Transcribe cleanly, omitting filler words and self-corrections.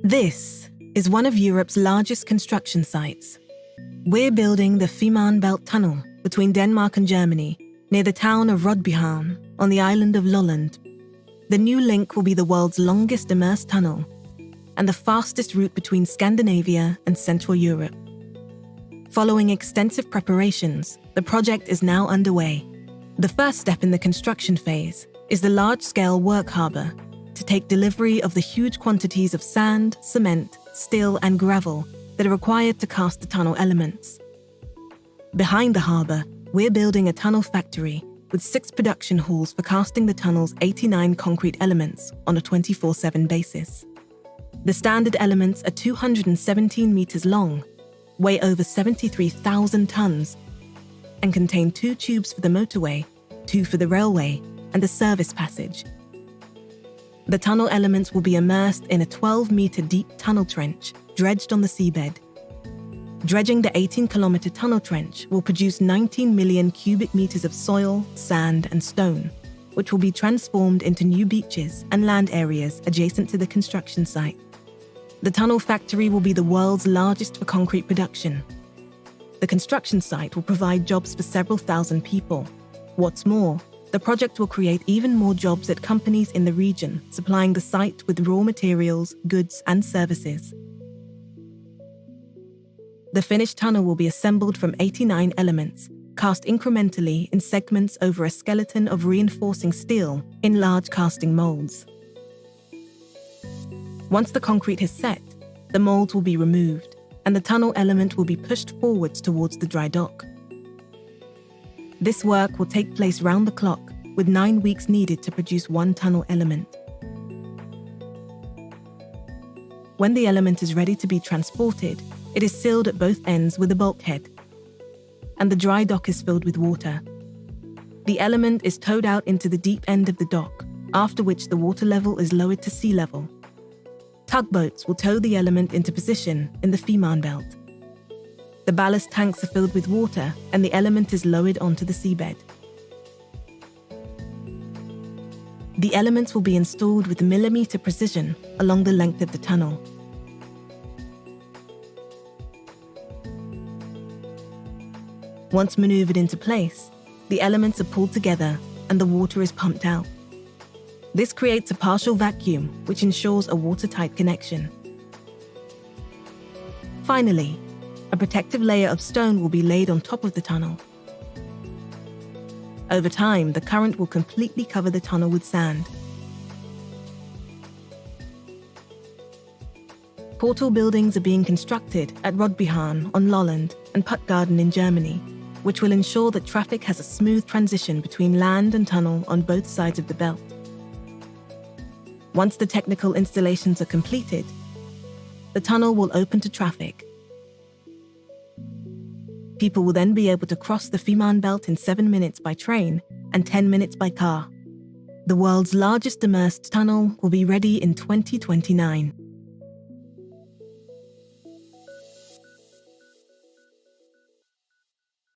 This is one of Europe's largest construction sites. We're building the Fehmarnbelt tunnel between Denmark and Germany, near the town of Rødbyhavn on the island of Lolland. The new link will be the world's longest immersed tunnel and the fastest route between Scandinavia and Central Europe. Following extensive preparations, the project is now underway. The first step in the construction phase is the large-scale work harbour to take delivery of the huge quantities of sand, cement, steel and gravel that are required to cast the tunnel elements. Behind the harbour, we're building a tunnel factory with 6 production halls for casting the tunnel's 89 concrete elements on a 24/7 basis. The standard elements are 217 metres long, weigh over 73,000 tonnes, and contain 2 tubes for the motorway, 2 for the railway, and a service passage. The tunnel elements will be immersed in a 12-metre deep tunnel trench dredged on the seabed. Dredging the 18-kilometre tunnel trench will produce 19 million cubic metres of soil, sand and stone, which will be transformed into new beaches and land areas adjacent to the construction site. The tunnel factory will be the world's largest for concrete production. The construction site will provide jobs for several thousand people. What's more, the project will create even more jobs at companies in the region, supplying the site with raw materials, goods and services. The finished tunnel will be assembled from 89 elements, cast incrementally in segments over a skeleton of reinforcing steel in large casting molds. Once the concrete is set, the molds will be removed, and the tunnel element will be pushed forwards towards the dry dock. This work will take place round the clock, with 9 weeks needed to produce 1 tunnel element. When the element is ready to be transported, it is sealed at both ends with a bulkhead, and the dry dock is filled with water. The element is towed out into the deep end of the dock, after which the water level is lowered to sea level. Tugboats will tow the element into position in the Fehmarnbelt. The ballast tanks are filled with water and the element is lowered onto the seabed. The elements will be installed with millimetre precision along the length of the tunnel. Once manoeuvred into place, the elements are pulled together and the water is pumped out. This creates a partial vacuum, which ensures a watertight connection. Finally, a protective layer of stone will be laid on top of the tunnel. Over time, the current will completely cover the tunnel with sand. Portal buildings are being constructed at Rødbyhavn on Lolland and Puttgarden in Germany, which will ensure that traffic has a smooth transition between land and tunnel on both sides of the belt. Once the technical installations are completed, the tunnel will open to traffic. People will then be able to cross the Fehmarnbelt in 7 minutes by train and 10 minutes by car. The world's largest immersed tunnel will be ready in 2029.